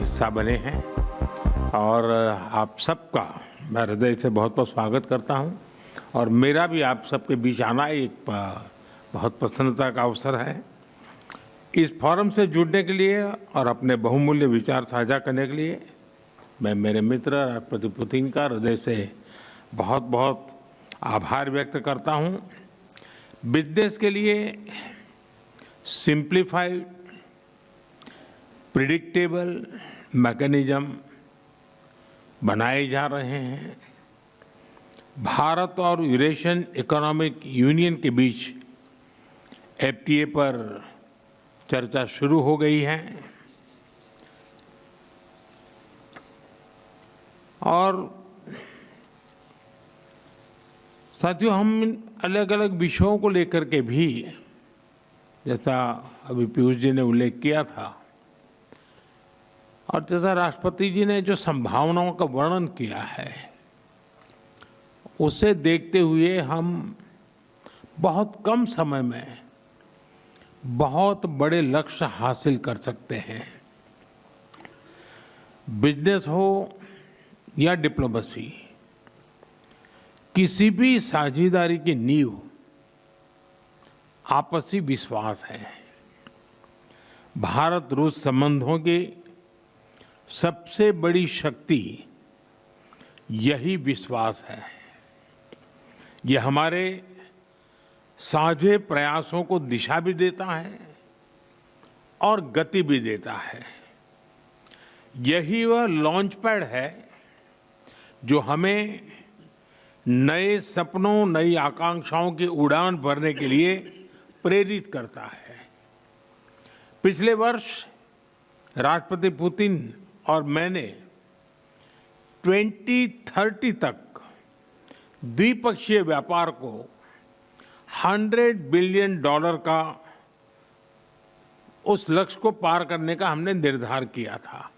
हिस्सा बने हैं और आप सबका मैं हृदय से बहुत बहुत स्वागत करता हूं और मेरा भी आप सबके बीच आना एक बहुत प्रसन्नता का अवसर है। इस फोरम से जुड़ने के लिए और अपने बहुमूल्य विचार साझा करने के लिए मैं मेरे मित्र राष्ट्रपति पुतिन का हृदय से बहुत बहुत आभार व्यक्त करता हूं। बिजनेस के लिए सिंप्लीफाइड प्रिडिक्टेबल मैकेनिज्म बनाए जा रहे हैं। भारत और यूरेशियन इकोनॉमिक यूनियन के बीच एफटीए पर चर्चा शुरू हो गई है और साथियों हम अलग अलग विषयों को लेकर के भी, जैसा अभी पीयूष जी ने उल्लेख किया था और जैसा राष्ट्रपति जी ने जो संभावनाओं का वर्णन किया है, उसे देखते हुए हम बहुत कम समय में बहुत बड़े लक्ष्य हासिल कर सकते हैं। बिजनेस हो या डिप्लोमेसी, किसी भी साझेदारी की नींव आपसी विश्वास है। भारत रूस संबंधों की सबसे बड़ी शक्ति यही विश्वास है। ये हमारे साझे प्रयासों को दिशा भी देता है और गति भी देता है। यही वह लॉन्च पैड है जो हमें नए सपनों, नई आकांक्षाओं की उड़ान भरने के लिए प्रेरित करता है। पिछले वर्ष राष्ट्रपति पुतिन और मैंने 2030 तक द्विपक्षीय व्यापार को $100 बिलियन का उस लक्ष्य को पार करने का हमने निर्धार किया था।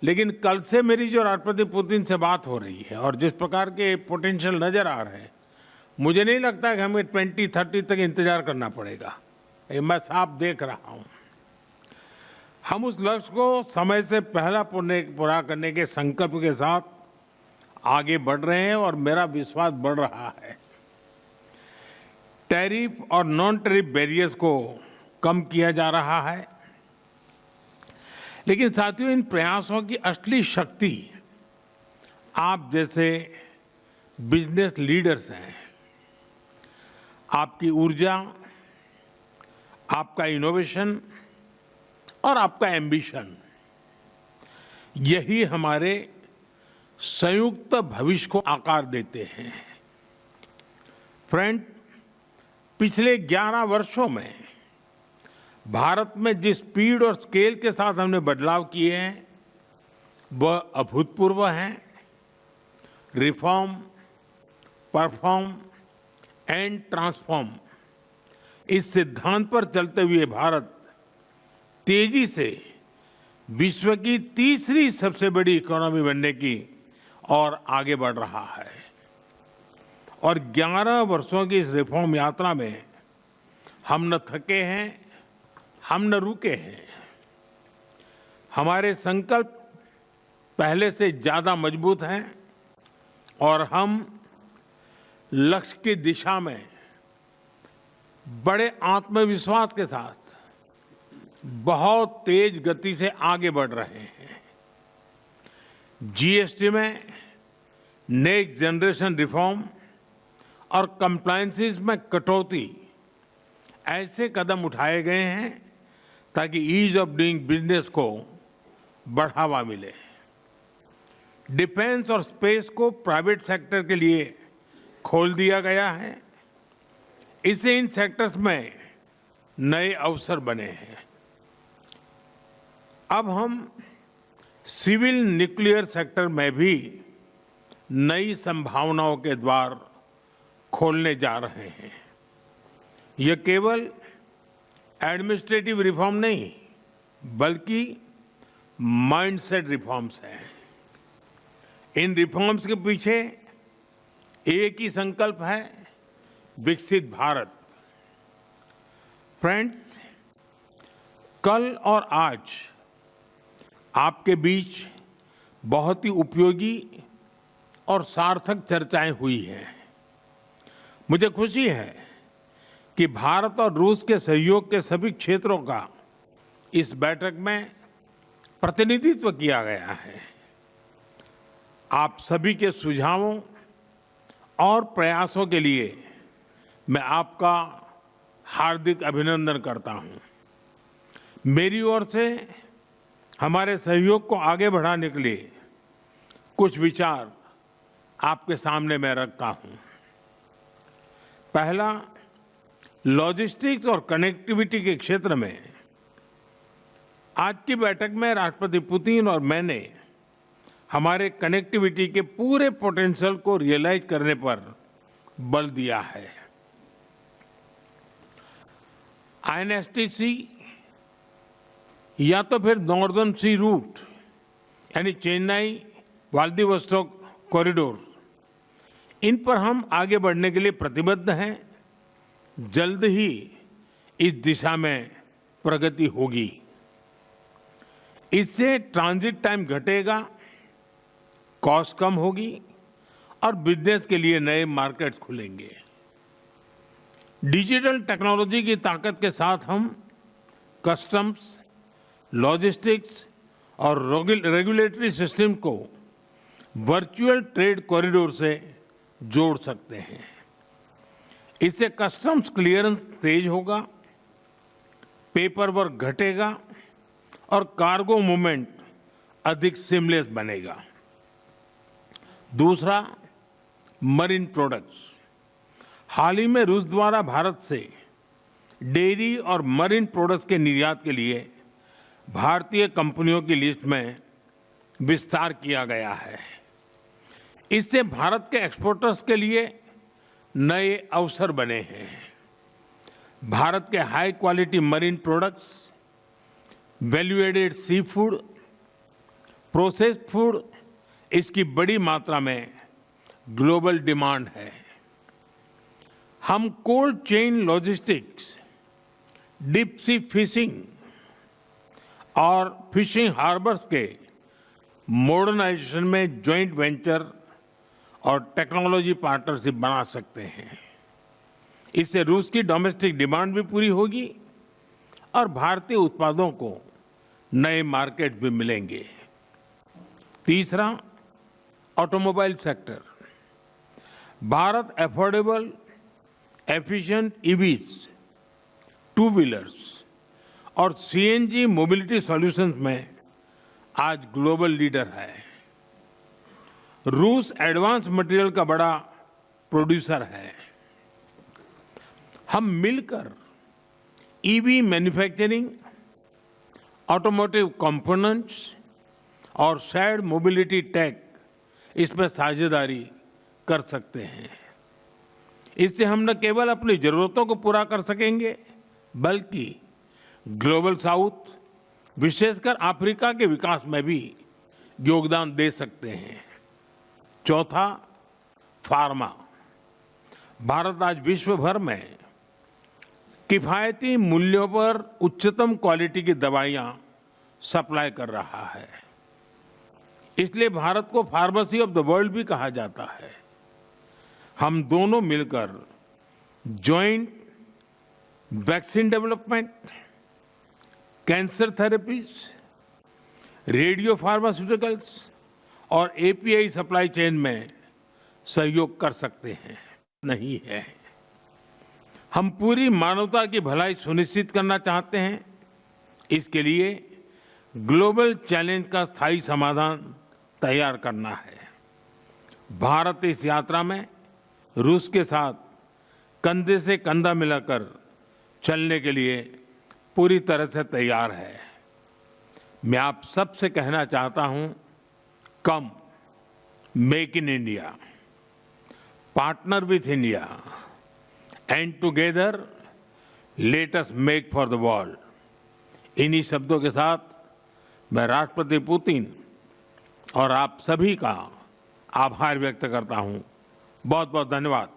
लेकिन कल से मेरी जो राष्ट्रपति पुतिन से बात हो रही है और जिस प्रकार के पोटेंशियल नजर आ रहे हैं, मुझे नहीं लगता कि हमें 2030 तक इंतजार करना पड़ेगा। ये मैं साफ देख रहा हूं। हम उस लक्ष्य को समय से पहला पूरा करने के संकल्प के साथ आगे बढ़ रहे हैं और मेरा विश्वास बढ़ रहा है। टैरिफ और नॉन टैरिफ बैरियर्स को कम किया जा रहा है, लेकिन साथियों इन प्रयासों की असली शक्ति आप जैसे बिजनेस लीडर्स हैं। आपकी ऊर्जा, आपका इनोवेशन और आपका एम्बिशन, यही हमारे संयुक्त भविष्य को आकार देते हैं। फ्रेंड, पिछले 11 वर्षों में भारत में जिस स्पीड और स्केल के साथ हमने बदलाव किए हैं वह अभूतपूर्व हैं। रिफॉर्म, परफॉर्म एंड ट्रांसफॉर्म, इस सिद्धांत पर चलते हुए भारत तेजी से विश्व की तीसरी सबसे बड़ी इकोनॉमी बनने की और आगे बढ़ रहा है। और 11 वर्षों की इस रिफॉर्म यात्रा में हम न थके हैं, हम न रुके हैं। हमारे संकल्प पहले से ज्यादा मजबूत हैं और हम लक्ष्य की दिशा में बड़े आत्मविश्वास के साथ बहुत तेज गति से आगे बढ़ रहे हैं। जीएसटी में नेक्स्ट जनरेशन रिफॉर्म और कंप्लायंसेस में कटौती, ऐसे कदम उठाए गए हैं ताकि ईज ऑफ डूइंग बिजनेस को बढ़ावा मिले। डिफेंस और स्पेस को प्राइवेट सेक्टर के लिए खोल दिया गया है। इससे इन सेक्टर्स में नए अवसर बने हैं। अब हम सिविल न्यूक्लियर सेक्टर में भी नई संभावनाओं के द्वार खोलने जा रहे हैं। यह केवल एडमिनिस्ट्रेटिव रिफॉर्म नहीं, बल्कि माइंडसेट रिफॉर्म्स हैं। इन रिफॉर्म्स के पीछे एक ही संकल्प है, विकसित भारत। फ्रेंड्स, कल और आज आपके बीच बहुत ही उपयोगी और सार्थक चर्चाएं हुई हैं। मुझे खुशी है कि भारत और रूस के सहयोग के सभी क्षेत्रों का इस बैठक में प्रतिनिधित्व किया गया है। आप सभी के सुझावों और प्रयासों के लिए मैं आपका हार्दिक अभिनंदन करता हूं। मेरी ओर से हमारे सहयोग को आगे बढ़ाने के लिए कुछ विचार आपके सामने मैं रखता हूं। पहला, लॉजिस्टिक्स और कनेक्टिविटी के क्षेत्र में आज की बैठक में राष्ट्रपति पुतिन और मैंने हमारे कनेक्टिविटी के पूरे पोटेंशियल को रियलाइज करने पर बल दिया है। आईएनएसटीसी या तो फिर नॉर्दर्न सी रूट यानी चेन्नई व्लादिवोस्तोक कॉरिडोर, इन पर हम आगे बढ़ने के लिए प्रतिबद्ध हैं। जल्द ही इस दिशा में प्रगति होगी। इससे ट्रांजिट टाइम घटेगा, कॉस्ट कम होगी और बिजनेस के लिए नए मार्केट्स खुलेंगे। डिजिटल टेक्नोलॉजी की ताकत के साथ हम कस्टम्स, लॉजिस्टिक्स और रेगुलेटरी सिस्टम को वर्चुअल ट्रेड कॉरिडोर से जोड़ सकते हैं। इससे कस्टम्स क्लियरेंस तेज होगा, पेपर वर्क घटेगा और कार्गो मूवमेंट अधिक सीमलेस बनेगा। दूसरा, मरीन प्रोडक्ट्स। हाल ही में रूस द्वारा भारत से डेयरी और मरीन प्रोडक्ट्स के निर्यात के लिए भारतीय कंपनियों की लिस्ट में विस्तार किया गया है। इससे भारत के एक्सपोर्टर्स के लिए नए अवसर बने हैं। भारत के high quality marine products, value added sea food, processed food, इसकी बड़ी मात्रा में ग्लोबल डिमांड है। हम cold chain logistics, deep sea fishing और फिशिंग हार्बर्स के मॉडर्नाइजेशन में जॉइंट वेंचर और टेक्नोलॉजी पार्टनरशिप बना सकते हैं। इससे रूस की डोमेस्टिक डिमांड भी पूरी होगी और भारतीय उत्पादों को नए मार्केट भी मिलेंगे। तीसरा, automobile sector. Bharat affordable, efficient EVs, two wheelers और सीएनजी मोबिलिटी सॉल्यूशंस में आज ग्लोबल लीडर है। रूस एडवांस मटेरियल का बड़ा प्रोड्यूसर है। हम मिलकर ईवी मैन्युफैक्चरिंग, ऑटोमोटिव कंपोनेंट्स और शेयर्ड मोबिलिटी टेक, इसमें साझेदारी कर सकते हैं। इससे हम न केवल अपनी जरूरतों को पूरा कर सकेंगे, बल्कि ग्लोबल साउथ, विशेषकर अफ्रीका के विकास में भी योगदान दे सकते हैं। चौथा, फार्मा। भारत आज विश्व भर में किफायती मूल्यों पर उच्चतम क्वालिटी की दवाइयां सप्लाई कर रहा है। इसलिए भारत को फार्मेसी ऑफ द वर्ल्ड भी कहा जाता है। हम दोनों मिलकर joint vaccine development, cancer therapies, radio pharmaceuticals और एपीआई सप्लाई चेन में सहयोग कर सकते हैं। नहीं है, हम पूरी मानवता की भलाई सुनिश्चित करना चाहते हैं। इसके लिए ग्लोबल चैलेंज का स्थायी समाधान तैयार करना है। भारत इस यात्रा में रूस के साथ कंधे से कंधा मिलाकर चलने के लिए पूरी तरह से तैयार है। मैं आप सबसे कहना चाहता हूं, come, make in India, partner with India and together let us make for the world. इन्हीं शब्दों के साथ मैं राष्ट्रपति पुतिन और आप सभी का आभार व्यक्त करता हूं। बहुत बहुत धन्यवाद।